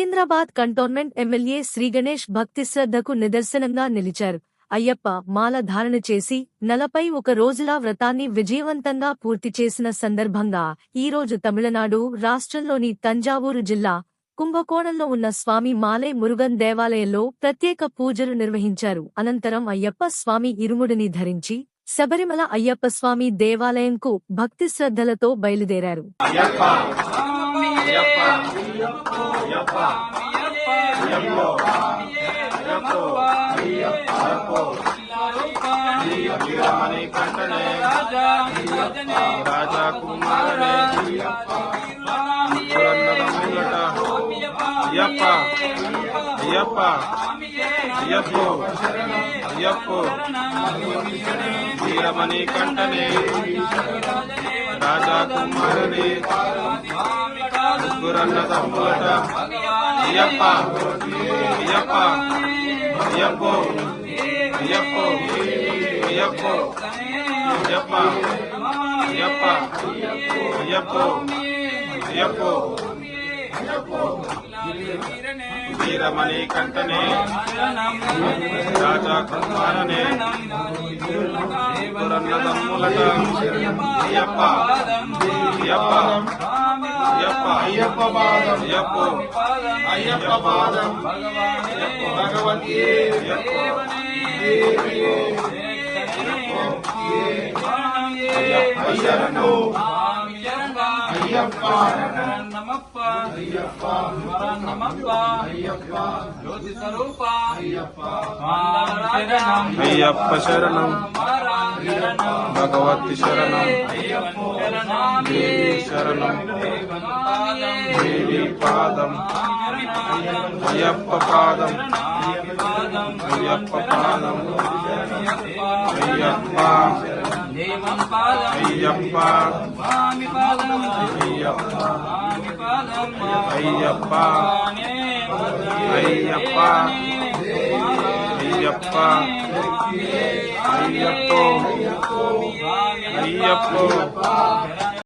Secunderabad cantonment MLA Sri Ganesh భక్తి శ్రద్ధకు నిదర్శనంగా నిలిచారు. అయ్యప్ప మాల ధారణ చేసి 41 రోజుల వ్రతాన్ని విజయవంతంగా పూర్తి చేసిన సందర్భంగా ఈరోజు తమిళనాడు రాష్ట్రంలోని తంజావూరు జిల్లా కుంభకోణంలో ఉన్న స్వామి మాలై మురుగన్ దేవాలయంలో ప్రత్యేక పూజలు నిర్వహించారు. అనంతరం అయ్యప్ప స్వామి ఇరుముడిని ధరించి శబరిమల అయ్యప్ప స్వామి దేవాలయంకు భక్తి శ్రద్ధలతో బయలుదేరారు. వీరమణి కంఠనే రాజా కుమారనే గురన్న తమ్ములట అయ్యప్ప అయ్యప్ప అయ్యప్పో అయ్యప్పో అయ్యప్పో అయ్యప్ప అయ్యప్ప అయ్యప్పో అయ్యప్పో వీరమణి కంఠనే రాజా కుమారనే గురన్న తమ్ములట అయ్యప్ప అయ్యప్ప అయ్యప్ప అయ్యప్ప పాదం అయ్యప్పో అయ్యప్ప పాదం భగవతి అయ్యప్ప శరణు అయ్యప్ప నమప్ప అయ్యప్ప నమప్ప అయ్యప్ప జ్యోతి స్వరూప అయ్యప్ప అయ్యప్ప శరణం భగవతి శరణం దేవి శరణం దేవి పాదం అయ్యప్ప పాదం అయ్యప్ప పాదం అయ్యప్ప అయ్యప్ప అయ్యప్ప అయ్యప్ప అయ్యప్ప అయ్యప్పో అయ్యప్పో